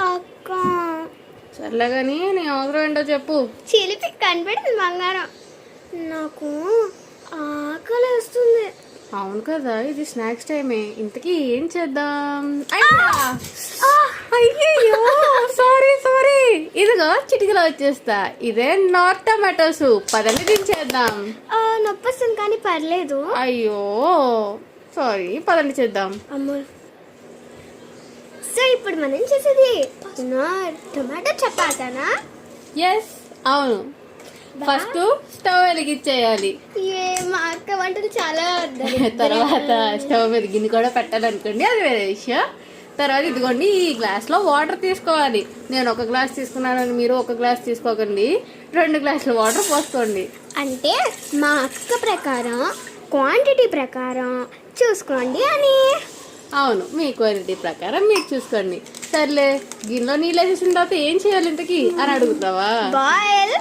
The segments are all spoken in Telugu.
అక్క సర్లే కానీ నీ అవసరం ఏంటో చెప్పు. చిలిపి కనిపెడుతుంది బంగారం. నాకు ఆకలి వేస్తుంది. అవును కదా, ఇది స్నాక్స్ టైమే. ఇంతకీ ఏం చేద్దాం? అయ్యో సారీ సారీ, ఇదిగో చిటికలో వచ్చేస్తా. ఇదే నార్త్ టమాటో సూప్. పదండి దించేద్దాం. నొప్పి వస్తుంది కానీ పర్లేదు. అయ్యో సారీ, పదండి చేద్దాం. అమ్మో. సో ఇప్పుడు మనం చేసేది టమాటో చపాతీనా? ఎస్ అవును. ఫస్ట్ స్టవ్ వెలిగించేయాలి. మా అక్క వంటలు చాలా తర్వాత స్టవ్ మీద గిన్నె కూడా పెట్టాలనుకోండి, అది వేరే విషయం. తర్వాత ఇదిగోండి, ఈ గ్లాస్ లో వాటర్ తీసుకోవాలి. నేను ఒక గ్లాస్ తీసుకున్నానని మీరు ఒక గ్లాస్ తీసుకోకండి, 2 గ్లాసుల వాటర్ పోసుకోండి. అంటే మా అక్క ప్రకారం క్వాంటిటీ ప్రకారం చూసుకోండి అని. అవును, మీ క్వాలిటీ ప్రకారం మీరు చూసుకోండి. సర్లే, గిన్నెలో నీళ్ళు వేసేసిన తర్వాత ఏం చేయాలి ఇంతకి అని అడుగుతావా? బాయిల్.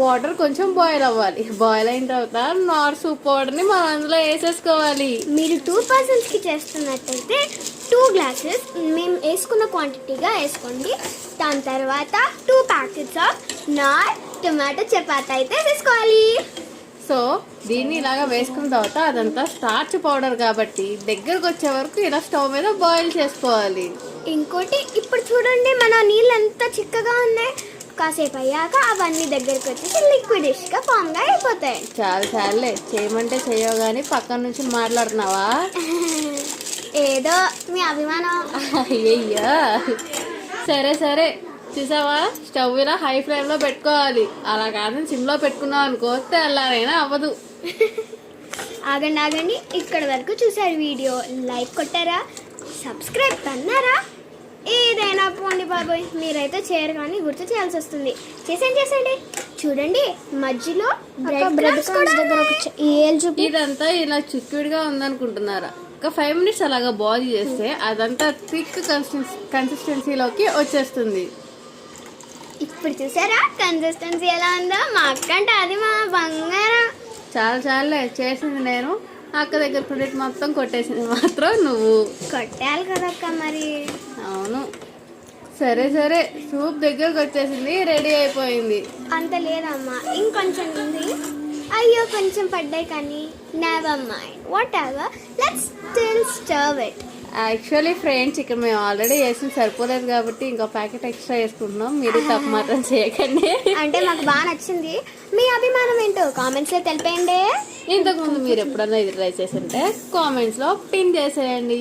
వాటర్ కొంచెం బాయిల్ అవ్వాలి. బాయిల్ అయిన తర్వాత నార్ సూప్ పౌడర్ ని మనం అందులో వేసేసుకోవాలి. మీరు 2 persons కి చేస్తున్నట్టయితే 2 glasses మేము వేసుకున్న క్వాంటిటీగా వేసుకోండి. దాని తర్వాత 2 packets of Nar tomato chapati అయితే వేసుకోవాలి. సో దీన్ని ఇలాగా వేసుకున్న తర్వాత అదంతా స్టార్చ్ పౌడర్ కాబట్టి దగ్గరకు వచ్చే వరకు ఇలా స్టవ్ మీద బాయిల్ చేసుకోవాలి. ఇంకోటి, ఇప్పుడు చూడండి మన నీళ్ళు ఎంత చిక్కగా ఉన్నాయి. కాసేపు అయ్యాక అవన్నీ దగ్గరికి వచ్చేసి లిక్విడిష్ గా ఫామ్ గా అయిపోతాయి. చాలే, చేయమంటే చేయవు కానీ పక్కన నుంచి మాట్లాడుతున్నావా? ఏదో మీ అభిమానం. అయ్యయ్యా, సరే చూసావా, స్టవ్ ఇలా హై ఫ్లేమ్ లో పెట్టుకోవాలి. అలా కాదని సిమ్ లో పెట్టుకున్నావు అనుకో, తెల్లారైనా అవ్వదు. ఆగండి, ఇక్కడ వరకు చూసారు వీడియో. లైక్ కొట్టారా? సబ్స్క్రైబ్ అన్నారా? ఏదైనా పోండి బాబోయ్, మీరైతే చేయరు కానీ గుర్తు చేయాల్సి వస్తుంది. చేసేయండి. చూడండి మధ్యలో ఇదంతా ఇలా చిక్కుడుగా ఉందనుకుంటున్నారా? ఒక 5 minutes అలాగా బాయిల్ చేస్తే అదంతా థిక్ కన్సిస్టెన్సీలోకి వచ్చేస్తుంది. ఇప్పుడు చూసారా కన్సిస్టెన్సీ ఎలా ఉందో? మా అక్క అంటే అది మా బంగారం. చాలే, చేసింది నేను, అక్క దగ్గర క్రెడిట్ మొత్తం కొట్టేసింది మాత్రం నువ్వు. కొట్టాలి కదక్క మరి. అవును. సరే సూప్ దగ్గరకు వచ్చేసింది, రెడీ అయిపోయింది. అంత లేదమ్మా, ఇంకొంచెం ఉంది. అయ్యో కొంచెం పడ్డాయి కానీ never mind, what ever, let's still serve it. Actually friends, ఇక్కడ మేము ఆల్రెడీ వేసింది సరిపోలేదు కాబట్టి ఇంకో ప్యాకెట్ ఎక్స్ట్రా వేసుకుంటున్నాం. మీరు తప్పు మాత్రం చేయకండి. అంటే మాకు బాగా నచ్చింది. మీ అభిమానం ఏంటో కామెంట్స్ లో తెలిపేయండి. ఇంతకుముందు మీరు ఎప్పుడన్నా ఇది ట్రై చేసి ఉంటే కామెంట్స్ లో పిన్ చేసేయండి.